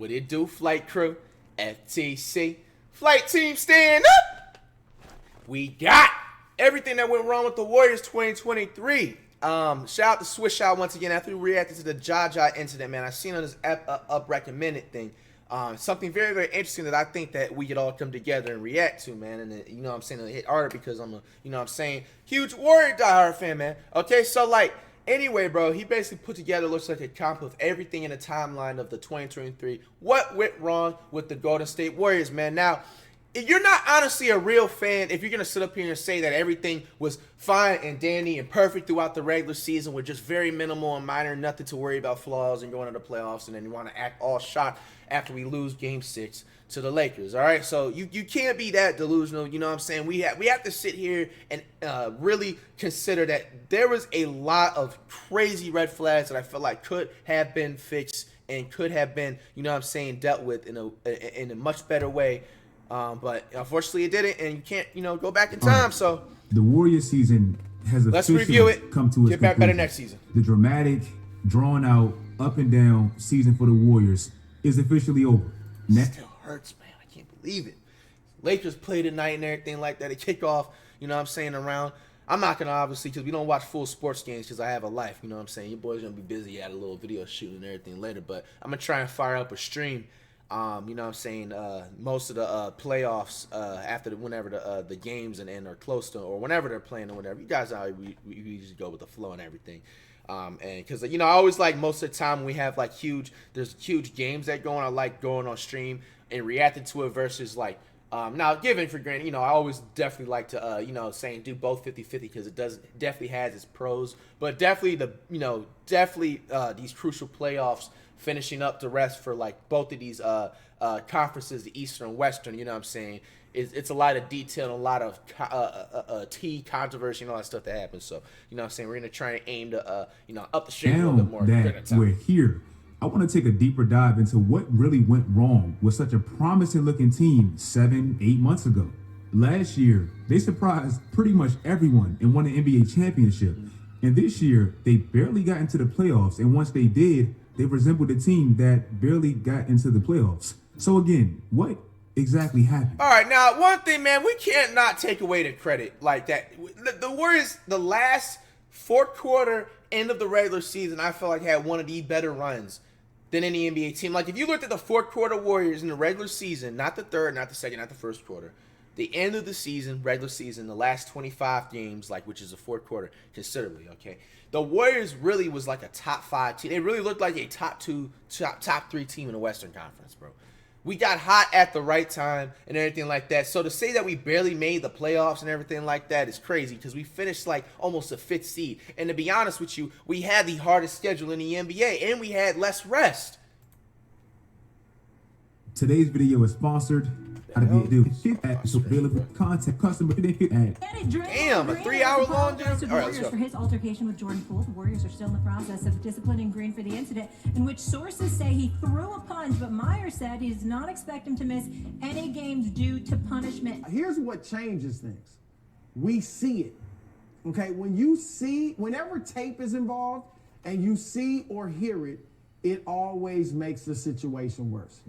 What it do, flight crew? FTC. Flight team, stand up! We got everything that went wrong with the Warriors 2023. Shout out to Swish Out once again after we reacted to the Jaja incident, man. I seen on this up recommended thing. Something very, very interesting that I think that we could all come together and react to, man. And you know what I'm saying, it hit harder because I'm a, you know what I'm saying, huge Warrior diehard fan, man. Okay, so like, anyway, bro, he basically put together, looks like a comp of everything in the timeline of the 2023. What went wrong with the Golden State Warriors, man? Now, if you're not honestly a real fan, if you're going to sit up here and say that everything was fine and dandy and perfect throughout the regular season with just very minimal and minor, nothing to worry about flaws and going to the playoffs, and then you want to act all shocked after we lose Game 6 to the Lakers, all right? So you can't be that delusional, you know what I'm saying? We have to sit here and really consider that there was a lot of crazy red flags that I felt like could have been fixed and could have been, you know what I'm saying, dealt with in a much better way. But unfortunately it didn't, and you can't, you know, go back in time. So the Warriors season has officially come to its Get back better next season. The dramatic, drawn out, up and down season for the Warriors is officially over. Still hurts, man. I can't believe it. Lakers play tonight and everything like that. They kick off, you know what I'm saying, around. I'm not going to obviously, because we don't watch full sports games because I have a life, you know what I'm saying. Your boy's going to be busy at a little video shooting and everything later. But I'm going to try and fire up a stream. You know what I'm saying, most of the playoffs after whenever the games and are close to, or whenever they're playing or whatever. You guys know we usually go with the flow and everything. And because, you know, I always like most of the time when we have like there's huge games that go on, I like going on stream and reacting to it versus like, now given for granted, you know, I always definitely like to, you know, saying do both 50-50 because it definitely has its pros, but definitely these crucial playoffs, finishing up the rest for like both of these conferences, the Eastern and Western, you know what I'm saying? It's a lot of detail and a lot of controversy and all that stuff that happens. So, you know what I'm saying? We're going to try and aim to, you know, up the stream a little bit more. That we're here. I want to take a deeper dive into what really went wrong with such a promising looking team 7-8 months ago. Last year, they surprised pretty much everyone and won the NBA championship. And this year, they barely got into the playoffs. And once they did, they resembled a team that barely got into the playoffs. So again, what exactly happened? All right, now one thing, man, we can't not take away the credit like that. The Warriors, the last fourth quarter, end of the regular season, I felt like had one of the better runs than any NBA team. Like if you looked at the fourth quarter Warriors in the regular season, not the third, not the second, not the first quarter, the end of the season, regular season, the last 25 games, like which is the fourth quarter, considerably, okay? The Warriors really was like a top 5 team. They really looked like a top 3 team in the Western Conference, bro. We got hot at the right time and everything like that. So to say that we barely made the playoffs and everything like that is crazy because we finished like almost a 5th seed. And to be honest with you, we had the hardest schedule in the NBA and we had less rest. Today's video is sponsored. Damn, a 3-hour long game. The Warriors for his altercation with Jordan Poole. The Warriors are still in the process of disciplining Green for the incident, in which sources say he threw a punch, but Meyer said he does not expect him to miss any games due to punishment. Here's what changes things. We see it. Okay, whenever tape is involved and you see or hear it, it always makes the situation worse.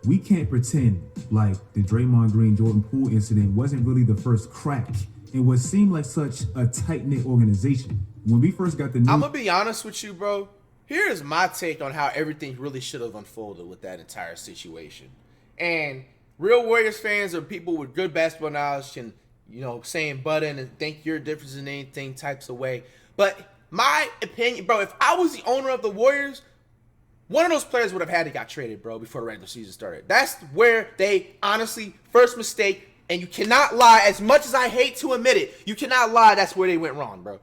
We can't pretend like the Draymond Green Jordan Poole incident wasn't really the first crack in what seemed like such a tight-knit organization. When we first got the news, I'm gonna be honest with you, bro. Here's my take on how everything really should have unfolded with that entire situation. And real Warriors fans or people with good basketball knowledge can, you know, saying butt in and think you're different in anything types of way. But my opinion, bro, if I was the owner of the Warriors, one of those players would have had to got traded, bro, before the regular season started. That's where they honestly, first mistake, and you cannot lie, as much as I hate to admit it, you cannot lie, that's where they went wrong, bro.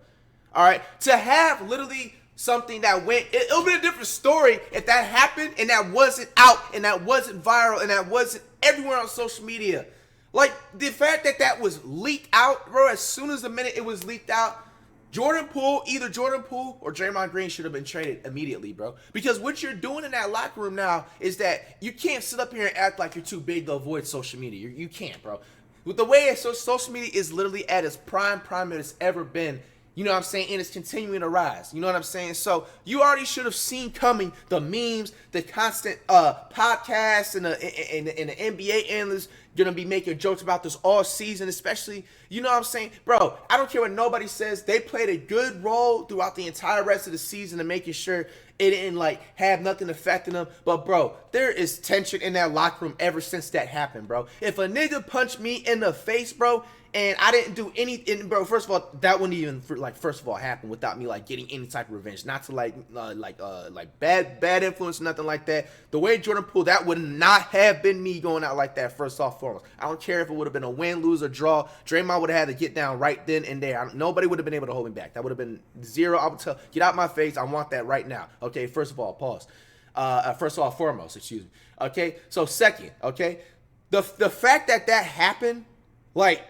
All right? To have literally something that went, it would be a different story if that happened and that wasn't out and that wasn't viral and that wasn't everywhere on social media. Like, the fact that that was leaked out, bro, as soon as the minute it was leaked out, either Jordan Poole or Draymond Green should have been traded immediately, bro. Because what you're doing in that locker room now is that you can't sit up here and act like you're too big to avoid social media. You can't, bro. With the way social media is literally at its prime it's ever been, You know what I'm saying? And it's continuing to rise. You know what I'm saying? So you already should have seen coming the memes, the constant podcasts, and the NBA analysts gonna be making jokes about this all season, especially, you know what I'm saying? Bro, I don't care what nobody says. They played a good role throughout the entire rest of the season and making sure it didn't like have nothing affecting them. But bro, there is tension in that locker room ever since that happened, bro. If a nigga punched me in the face, bro, and I didn't do anything, bro, first of all, that wouldn't even first of all happen without me like getting any type of revenge. Not to like bad influence or nothing like that. The way Jordan Poole, that would not have been me going out like that, first off foremost. I don't care if it would have been a win, lose, or draw. Draymond would have had to get down right then and there. Nobody would have been able to hold me back. That would have been zero. I would tell, get out my face. I want that right now. Okay, first of all, pause. First of all, foremost, excuse me. Okay, so second, okay, the fact that happened, like,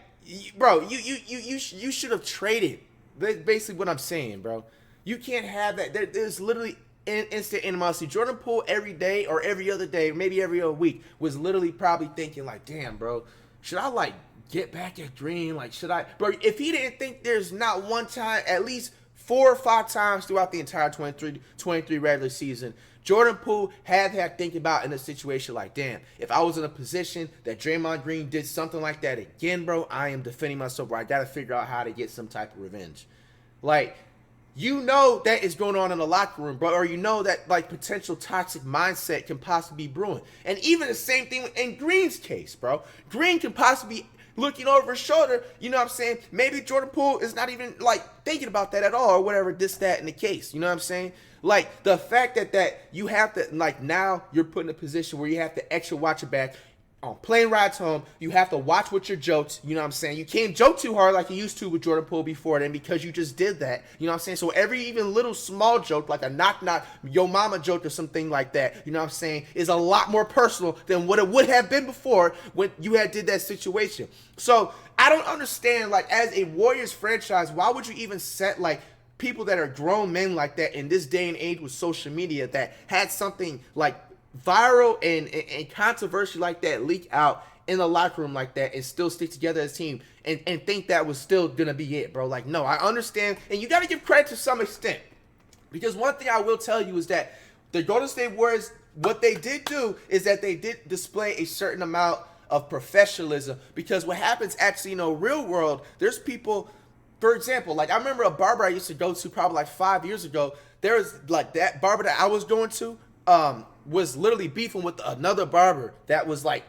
bro, you should have traded. That's basically what I'm saying, bro. You can't have that. There's literally instant animosity. Jordan Poole every day or every other day, maybe every other week, was literally probably thinking like, damn, bro, should I like get back at Dream? Like, should I, bro? If he didn't think there's not one time, at least 4 or 5 times throughout the entire 23 regular season, Jordan Poole had that think about in a situation like, damn, if I was in a position that Draymond Green did something like that again, bro, I am defending myself, bro. I got to figure out how to get some type of revenge. Like, you know that is going on in the locker room, bro, or you know that, like, potential toxic mindset can possibly be brewing. And even the same thing in Green's case, bro. Green can possibly be looking over his shoulder, you know what I'm saying? Maybe Jordan Poole is not even, like, thinking about that at all or whatever, this, that, and the case. You know what I'm saying? Like, the fact that you have to, like, now you're put in a position where you have to extra watch your back. On plane rides home, you have to watch what your jokes, you know what I'm saying? You can't joke too hard like you used to with Jordan Poole before then because you just did that, you know what I'm saying? So every even little small joke, like a knock yo mama joke or something like that, you know what I'm saying, is a lot more personal than what it would have been before when you had did that situation. So I don't understand, like, as a Warriors franchise, why would you even set, like, people that are grown men like that in this day and age with social media that had something like viral and controversial like that leak out in the locker room like that and still stick together as a team and think that was still gonna be it, bro? Like, no, I understand, and you got to give credit to some extent, because one thing I will tell you is that the Golden State Warriors, what they did do is that they did display a certain amount of professionalism, because what happens actually, you know, real world, there's people, for example, like I remember a barber I used to go to probably like 5 years ago. There was like that barber that I was going to was literally beefing with another barber that was like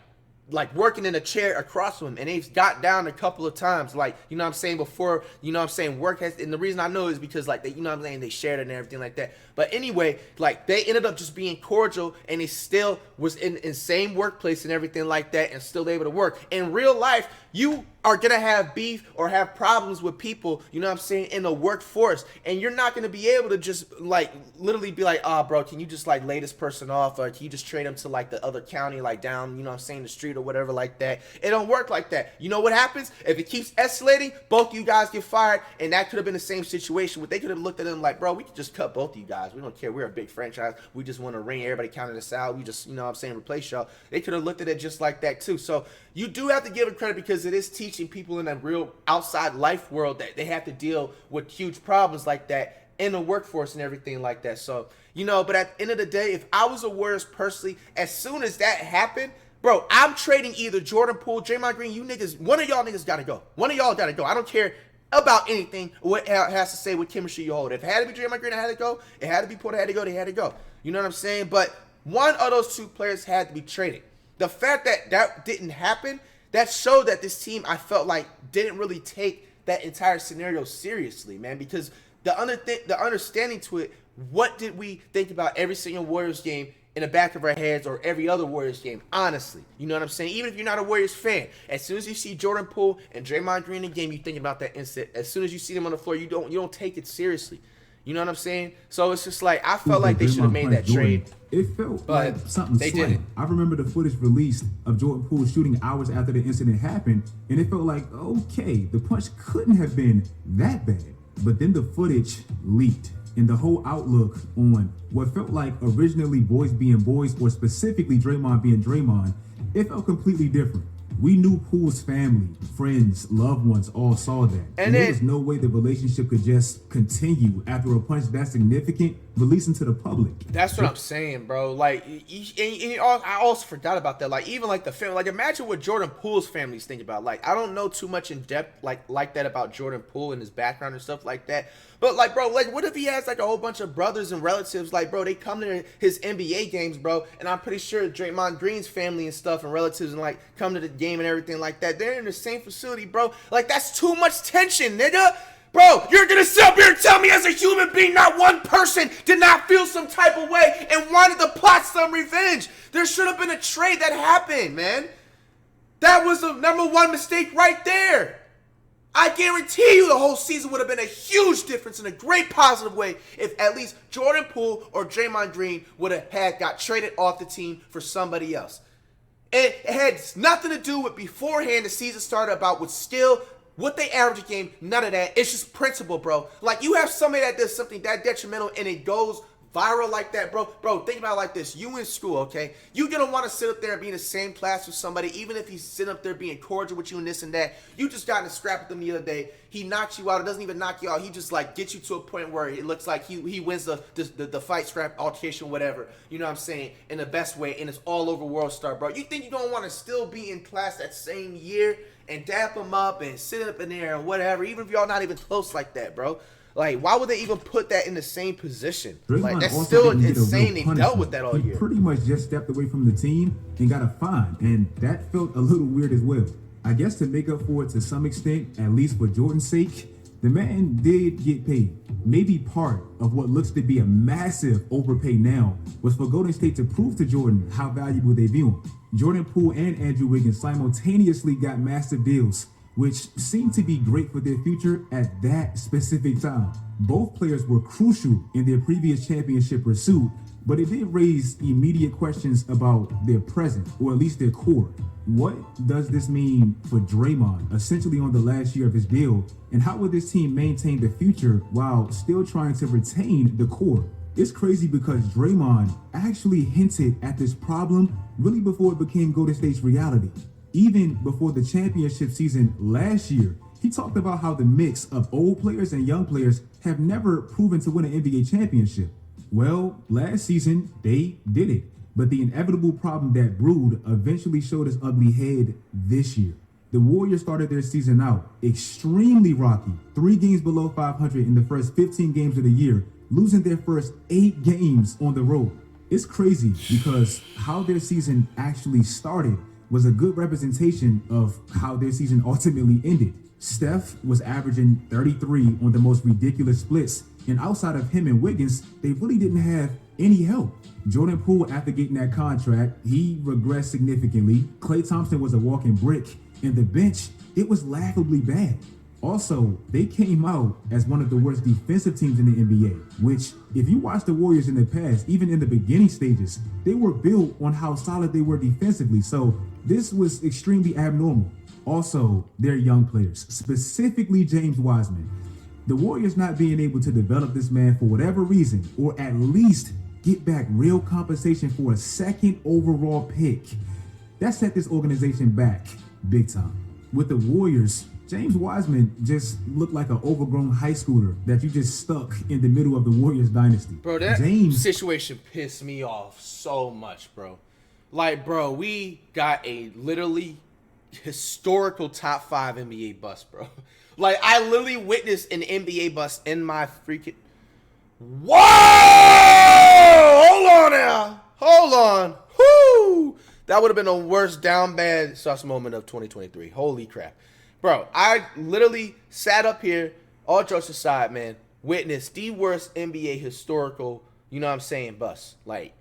working in a chair across from him, and they've got down a couple of times, like, you know what I'm saying, before, you know what I'm saying, work has, and the reason I know is because, like, they, you know what I'm saying, they shared it and everything like that. But anyway, like, they ended up just being cordial, and they still was in same workplace and everything like that, and still able to work. In real life, you are gonna have beef or have problems with people, you know what I'm saying, in the workforce, and you're not gonna be able to just like literally be like, oh, bro, can you just like lay this person off, or can you just trade them to like the other county, like down, you know what I'm saying, the street or whatever like that. It don't work like that. You know what happens? If it keeps escalating, both of you guys get fired, and that could have been the same situation where they could have looked at them like, bro, we could just cut both of you guys. We don't care. We're a big franchise. We just want to ring everybody counted us out. We just, you know what I'm saying, replace y'all. They could have looked at it just like that too. So you do have to give it credit, because it is teaching people in a real outside life world that they have to deal with huge problems like that in the workforce and everything like that. So, you know, but at the end of the day, if I was a Warriors personally, as soon as that happened, bro, I'm trading either Jordan Poole, Draymond Green, you niggas, one of y'all niggas gotta go. One of y'all gotta go. I don't care about anything what it has to say with chemistry you hold. If it had to be Draymond Green, it had to go. It had to be Poole, it had to go. They had to go. You know what I'm saying? But one of those two players had to be traded. The fact that that didn't happen, that showed that this team, I felt like, didn't really take that entire scenario seriously, man, because the understanding to it, what did we think about every single Warriors game in the back of our heads, or every other Warriors game, honestly? You know what I'm saying? Even if you're not a Warriors fan, as soon as you see Jordan Poole and Draymond Green in the game, you think about that instant. As soon as you see them on the floor, you don't take it seriously. You know what I'm saying? So it's just like, I felt like they should have made that trade. It felt like something they slight. didn't. I remember the footage released of Jordan Poole shooting hours after the incident happened, and it felt like, okay, the punch couldn't have been that bad. But then the footage leaked, and the whole outlook on what felt like originally boys being boys, or specifically Draymond being Draymond, it felt completely different. We knew Poole's family, friends, loved ones all saw that. And there was no way the relationship could just continue after a punch that significant released into the public. That's what I'm saying, bro. Like, I also forgot about that. Like, even like the family, like imagine what Jordan Poole's family's thinking about. Like, I don't know too much in depth like that about Jordan Poole and his background and stuff like that. But like, bro, like what if he has like a whole bunch of brothers and relatives? Like, bro, they come to his NBA games, bro, and I'm pretty sure Draymond Green's family and stuff and relatives and like come to the game and everything like that. They're in the same facility, bro. Like, that's too much tension, nigga. Bro, you're gonna sit up here and tell me as a human being not one person did not feel some type of way and wanted to plot some revenge. There should have been a trade that happened, man. That was the #1 mistake right there. I guarantee you the whole season would have been a huge difference in a great positive way if at least Jordan Poole or Draymond Green would have got traded off the team for somebody else. It had nothing to do with beforehand the season started about with skill, what they average a game, none of that. It's just principle, bro. Like, you have somebody that does something that detrimental and it goes viral like that, bro. Bro, think about it like this. You in school, okay? You're going to want to sit up there and be in the same class with somebody, even if he's sitting up there being cordial with you and this and that. You just got in a scrap with him the other day. He knocks you out. It doesn't even knock you out. He just, like, gets you to a point where it looks like he wins the fight, scrap, altercation, whatever. You know what I'm saying? In the best way, and it's all over World Star, bro. You think you're going to want to still be in class that same year and dap him up and sit up in there and whatever, even if y'all not even close like that, bro? Like, why would they even put that in the same position? Draymond like, that's still insane. They punishment. dealt with that all he year. Pretty much just stepped away from the team and got a fine, and that felt a little weird as well. I guess to make up for it to some extent, at least for Jordan's sake, the man did get paid. Maybe part of what looks to be a massive overpay now was for Golden State to prove to Jordan how valuable they view him. Jordan Poole and Andrew Wiggins simultaneously got massive deals, which seemed to be great for their future at that specific time. Both players were crucial in their previous championship pursuit, but it did raise immediate questions about their present, or at least their core. What does this mean for Draymond, essentially on the last year of his deal, and how will this team maintain the future while still trying to retain the core? It's crazy because Draymond actually hinted at this problem really before it became Golden State's reality. Even before the championship season last year, he talked about how the mix of old players and young players have never proven to win an NBA championship. Well, last season, they did it. But the inevitable problem that brewed eventually showed its ugly head this year. The Warriors started their season out extremely rocky, 3 games below 500 in the first 15 games of the year, losing their first 8 games on the road. It's crazy because how their season actually started was a good representation of how their season ultimately ended. Steph was averaging 33 on the most ridiculous splits, and outside of him and Wiggins, they really didn't have any help. Jordan Poole, after getting that contract, he regressed significantly. Klay Thompson was a walking brick, and the bench, it was laughably bad. Also, they came out as one of the worst defensive teams in the NBA, which, if you watch the Warriors in the past, even in the beginning stages, they were built on how solid they were defensively, so this was extremely abnormal. Also, their young players, specifically James Wiseman. The Warriors not being able to develop this man for whatever reason, or at least get back real compensation for a second overall pick, that set this organization back big time. With the Warriors, James Wiseman just looked like an overgrown high schooler that you just stuck in the middle of the Warriors dynasty. Bro, that situation pissed me off so much, bro. Like, bro, we got a literally historical top 5 NBA bust, bro. Like, I literally witnessed an NBA bust in my freaking... Whoa! Hold on now. Hold on. Whoo! That would have been the worst down bad sus moment of 2023. Holy crap. Bro, I literally sat up here, all jokes aside, man, witnessed the worst NBA historical, you know what I'm saying, bust. Like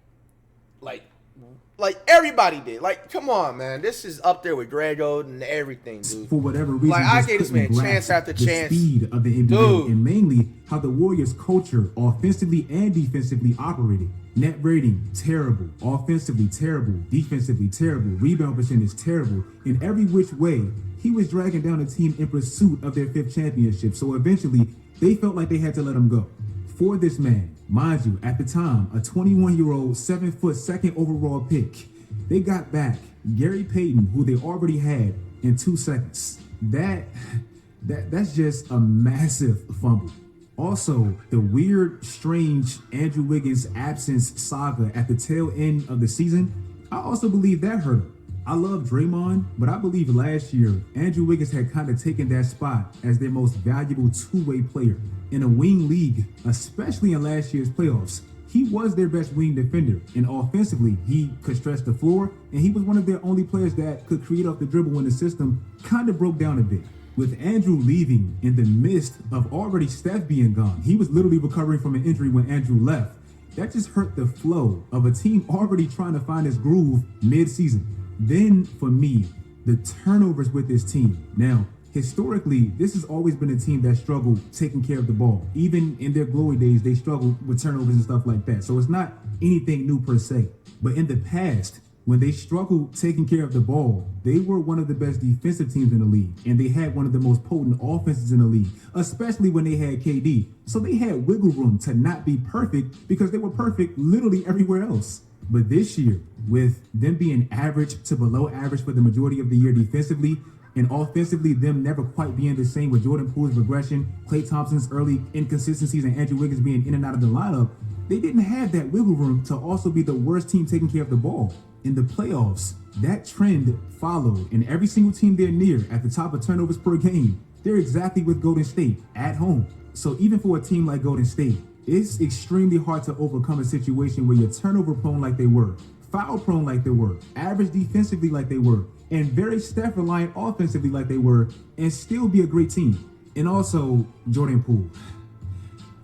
everybody did. Like, come on, man. This is up there with Greg Oden and everything, dude. For whatever reason, like, I gave this man chance after chance. The speed of the NBA, dude. And mainly how the Warriors' culture, offensively and defensively, operated. Net rating, terrible. Offensively, terrible. Defensively, terrible. Rebound percentage, terrible. In every which way, he was dragging down the team in pursuit of their 5th championship. So eventually, they felt like they had to let him go. For this man, mind you, at the time, a 21-year-old, 7-foot, 2nd overall pick, they got back Gary Payton, who they already had, in 2 seconds. That's just a massive fumble. Also, the weird, strange Andrew Wiggins absence saga at the tail end of the season, I also believe that hurt him. I love Draymond, but I believe last year, Andrew Wiggins had kind of taken that spot as their most valuable two-way player. In a wing league, especially in last year's playoffs, he was their best wing defender, and offensively, he could stretch the floor, and he was one of their only players that could create off the dribble when the system kind of broke down a bit. With Andrew leaving in the midst of already Steph being gone, he was literally recovering from an injury when Andrew left. That just hurt the flow of a team already trying to find its groove mid-season. Then, for me, the turnovers with this team. Now, historically, this has always been a team that struggled taking care of the ball. Even in their glory days, they struggled with turnovers and stuff like that. So it's not anything new per se. But in the past, when they struggled taking care of the ball, they were one of the best defensive teams in the league. And they had one of the most potent offenses in the league, especially when they had KD. So they had wiggle room to not be perfect because they were perfect literally everywhere else. But this year, with them being average to below average for the majority of the year defensively, and offensively, them never quite being the same with Jordan Poole's regression, Klay Thompson's early inconsistencies, and Andrew Wiggins being in and out of the lineup, they didn't have that wiggle room to also be the worst team taking care of the ball. In the playoffs, that trend followed, and every single team they're near at the top of turnovers per game, they're exactly with Golden State at home. So even for a team like Golden State, it's extremely hard to overcome a situation where you're turnover prone like they were, foul prone like they were, average defensively like they were, and very Steph reliant offensively like they were, and still be a great team. And also, Jordan Poole.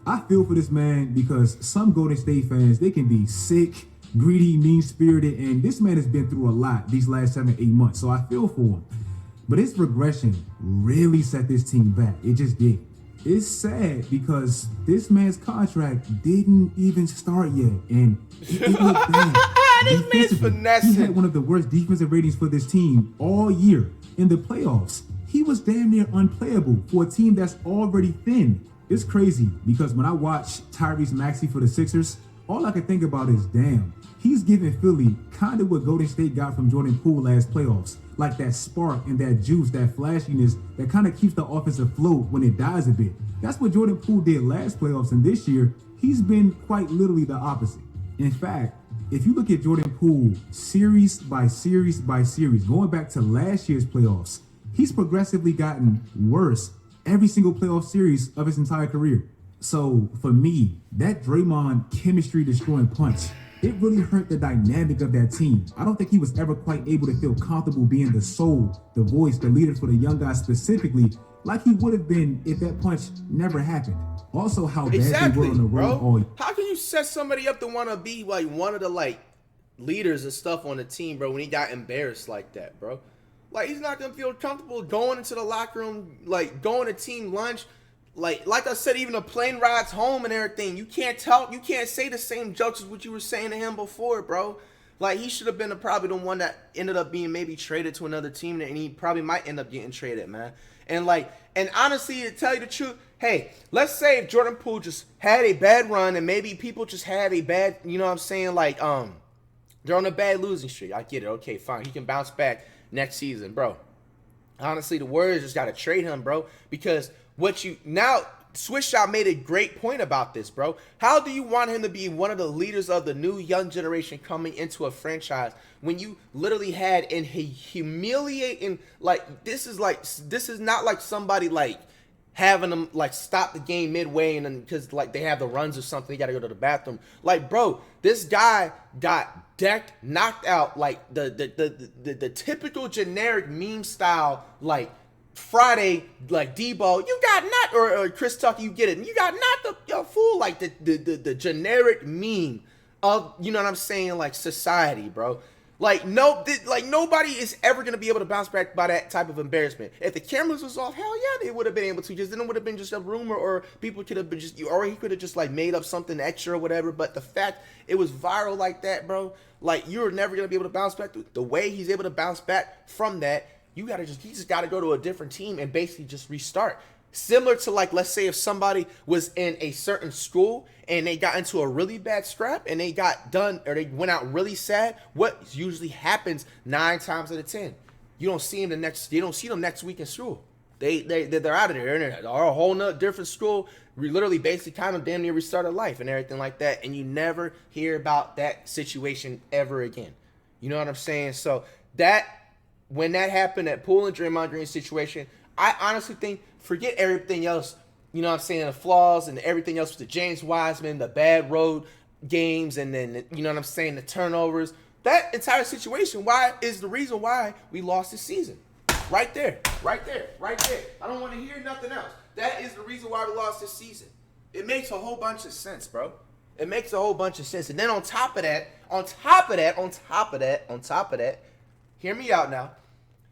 I feel for this man because some Golden State fans, they can be sick, greedy, mean-spirited, and this man has been through a lot these last 7-8 months, so I feel for him. But his regression really set this team back. It just did. It's sad because this man's contract didn't even start yet, and it looked bad. This man's finessing. He had one of the worst defensive ratings for this team all year. In the playoffs, he was damn near unplayable for a team that's already thin. It's crazy because when I watch Tyrese Maxey for the Sixers, all I can think about is, damn, he's giving Philly kind of what Golden State got from Jordan Poole last playoffs. Like that spark and that juice, that flashiness that kind of keeps the offense afloat when it dies a bit. That's what Jordan Poole did last playoffs, and this year, he's been quite literally the opposite. In fact, if you look at Jordan Poole series by series by series, going back to last year's playoffs, he's progressively gotten worse every single playoff series of his entire career. So for me, that Draymond chemistry destroying punch, it really hurt the dynamic of that team. I don't think he was ever quite able to feel comfortable being the soul, the voice, the leader for the young guys specifically, like he would have been if that punch never happened. Also, how bad they were on the road all year. How can you set somebody up to want to be like one of the like leaders and stuff on the team, bro, when he got embarrassed like that, bro? Like, he's not gonna feel comfortable going into the locker room, like going to team lunch. Like I said, even the plane rides home and everything, you can't say the same jokes as what you were saying to him before, bro. Like, he should have been probably the one that ended up being maybe traded to another team, and he probably might end up getting traded, man. And honestly, to tell you the truth, hey, let's say if Jordan Poole just had a bad run and maybe people just had a bad, you know what I'm saying, like, they're on a bad losing streak. I get it. Okay, fine. He can bounce back next season, bro. Honestly, the Warriors just got to trade him, bro, because Swisshot made a great point about this, bro. How do you want him to be one of the leaders of the new young generation coming into a franchise when you literally had in humiliating, like, this is not like somebody like having them like stop the game midway and then because like they have the runs or something, they got to go to the bathroom. Like, bro, this guy got decked, knocked out, like the typical generic meme style, like Friday, like Debo, you got knocked, or Chris Tucker, you get it, you got knocked up, yo, fool, like the generic meme of, you know what I'm saying, like society, bro. Like, nobody is ever gonna be able to bounce back by that type of embarrassment. If the cameras was off, hell yeah, they would have been able to. Just then it would have been just a rumor, or people could have been or he could have just like made up something extra or whatever. But the fact it was viral like that, bro, like, you're never gonna be able to bounce back. The way he's able to bounce back from that, he just gotta go to a different team and basically just restart. Similar to, like, let's say if somebody was in a certain school and they got into a really bad scrap and they got done, or they went out really sad, what usually happens 9 times out of 10? You don't see them next week in school. They're out of there. They're a whole nother different school. We literally basically kind of damn near restarted life and everything like that. And you never hear about that situation ever again. You know what I'm saying? So when that happened, that Poole and Draymond Green situation, I honestly think, forget everything else, you know what I'm saying, the flaws and everything else with the James Wiseman, the bad road games, and then, you know what I'm saying, the turnovers. That entire situation is the reason why we lost this season. Right there. I don't want to hear nothing else. That is the reason why we lost this season. It makes a whole bunch of sense, bro. It makes a whole bunch of sense. And then on top of that, hear me out now.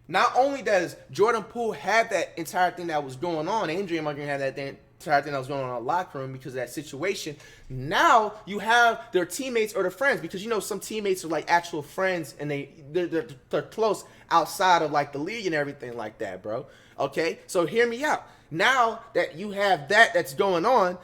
Not only does Jordan Poole have that entire thing that was going on, and Draymond Green had that entire thing that was going on in the locker room because of that situation, now you have their teammates or their friends, because you know some teammates are like actual friends and they're close outside of like the league and everything like that, bro. Okay? So hear me out. Now that you have that's going on,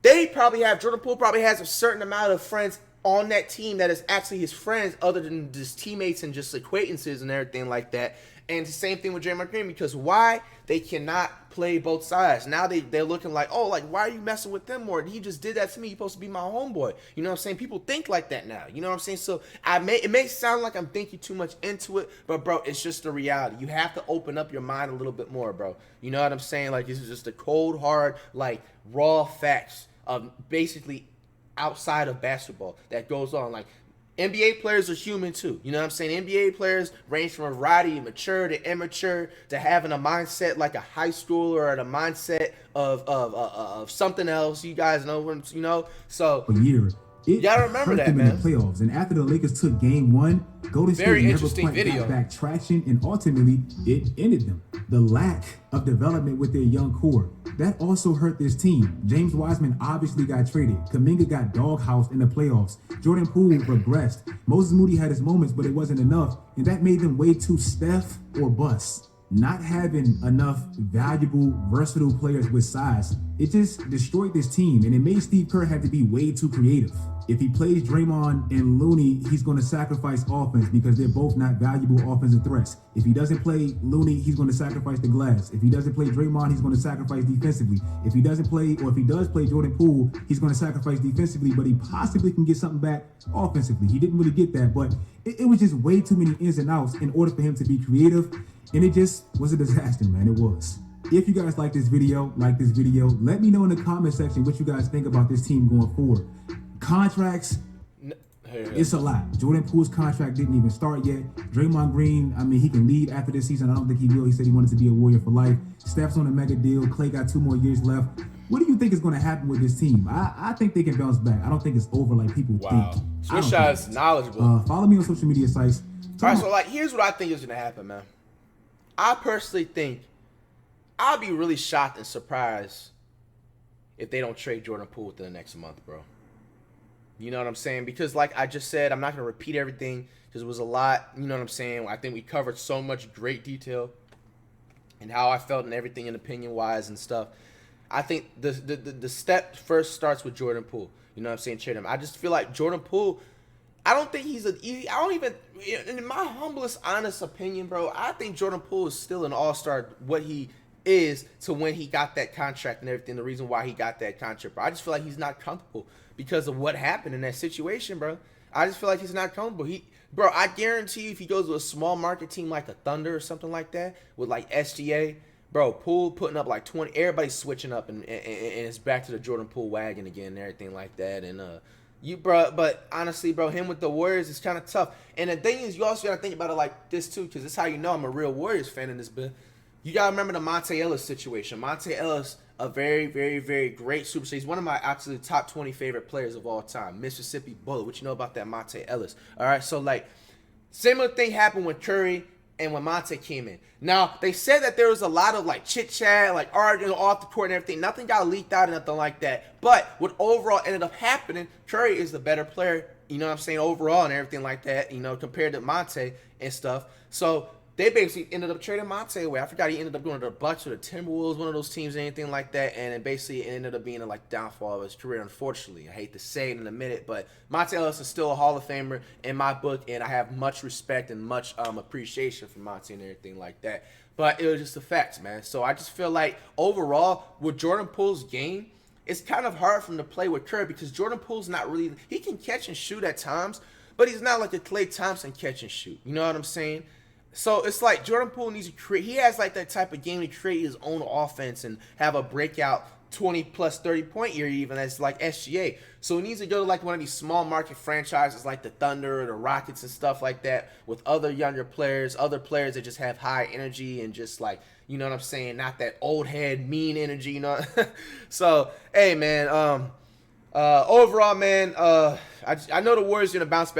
Jordan Poole probably has a certain amount of friends on that team that is actually his friends other than just teammates and just acquaintances and everything like that. And the same thing with Draymond Green, because why? They cannot play both sides. Now they're looking like, oh, like, why are you messing with them more? He just did that to me. He's supposed to be my homeboy. You know what I'm saying? People think like that now. You know what I'm saying? So it may sound like I'm thinking too much into it, but, bro, it's just the reality. You have to open up your mind a little bit more, bro. You know what I'm saying? Like, this is just the cold, hard, like, raw facts of basically outside of basketball that goes on. Like, NBA players are human too. You know what I'm saying? NBA players range from a variety of mature to immature to having a mindset like a high schooler or a mindset of something else. You guys know, you know. So a year. You gotta remember that, man. In the playoffs, and after the Lakers took Game 1, Golden State never quite got back traction, and ultimately it ended them. The lack of development with their young core, that also hurt this team. James Wiseman obviously got traded. Kuminga got doghoused in the playoffs. Jordan Poole regressed. Moses Moody had his moments, but it wasn't enough, and that made them way too Steph or bust. Not having enough valuable, versatile players with size, it just destroyed this team, and it made Steve Kerr have to be way too creative. If he plays Draymond and Looney, he's going to sacrifice offense because they're both not valuable offensive threats. If he doesn't play Looney, he's going to sacrifice the glass. If he doesn't play Draymond, he's going to sacrifice defensively. If he does play Jordan Poole, he's going to sacrifice defensively, but he possibly can get something back offensively. He didn't really get that, but it was just way too many ins and outs in order for him to be creative, and it just was a disaster, man. It was. If you guys like this video, let me know in the comment section what you guys think about this team going forward. Contracts, it's a lot. Jordan Poole's contract didn't even start yet. Draymond Green, I mean, he can leave after this season. I don't think he will. He said he wanted to be a Warrior for life. Steph's on a mega deal. Clay got 2 more years left. What do you think is going to happen with this team? I think they can bounce back. I don't think it's over like people think. Swisha is knowledgeable. Follow me on social media sites. All right, so like, here's what I think is going to happen, man. I personally think I'll be really shocked and surprised if they don't trade Jordan Poole within the next month, bro. You know what I'm saying? Because like I just said, I'm not going to repeat everything because it was a lot. You know what I'm saying? I think we covered so much great detail and how I felt and everything and opinion-wise and stuff. I think the step first starts with Jordan Poole. You know what I'm saying? Trade him. I just feel like Jordan Poole, I don't think he's in my humblest, honest opinion, bro, I think Jordan Poole is still an all-star, what he is to when he got that contract and everything, the reason why he got that contract, bro. I just feel like he's not comfortable because of what happened in that situation, bro. I just feel like he's not comfortable. Bro, I guarantee you if he goes to a small market team like a Thunder or something like that with like SGA, bro, Poole putting up like 20, everybody's switching up and it's back to the Jordan Poole wagon again and everything like that. And but honestly, bro, him with the Warriors is kind of tough. And the thing is, you also got to think about it like this too, because this is how you know I'm a real Warriors fan in this bit. You got to remember the Monte Ellis situation. Monte Ellis, a very, very, very great superstar. He's one of my absolute top 20 favorite players of all time. Mississippi Bullet. What you know about that Monte Ellis? All right, so like similar thing happened with Curry and when Monte came in. Now, they said that there was a lot of like chit-chat, like arguing off the court and everything. Nothing got leaked out or nothing like that. But what overall ended up happening, Curry is the better player, you know what I'm saying, overall and everything like that, you know, compared to Monte and stuff. So they basically ended up trading Monte away. I forgot he ended up going to the Bucks or the Timberwolves, one of those teams, anything like that. And it basically ended up being a downfall of his career, unfortunately. I hate to say it in a minute, but Monte Ellis is still a Hall of Famer in my book, and I have much respect and much appreciation for Monte and everything like that. But it was just the facts, man. So I just feel like overall, with Jordan Poole's game, it's kind of hard for him to play with Curry because Jordan Poole's not really, he can catch and shoot at times, but he's not like the Klay Thompson catch and shoot. You know what I'm saying? So it's like Jordan Poole needs to create, he has like that type of game to create his own offense and have a breakout 20 plus 30 point year even as like SGA. So he needs to go to like one of these small market franchises like the Thunder or the Rockets and stuff like that with other younger players, other players that just have high energy and just like, you know what I'm saying, not that old head mean energy, you know. So hey man, overall man, I know the Warriors are gonna bounce back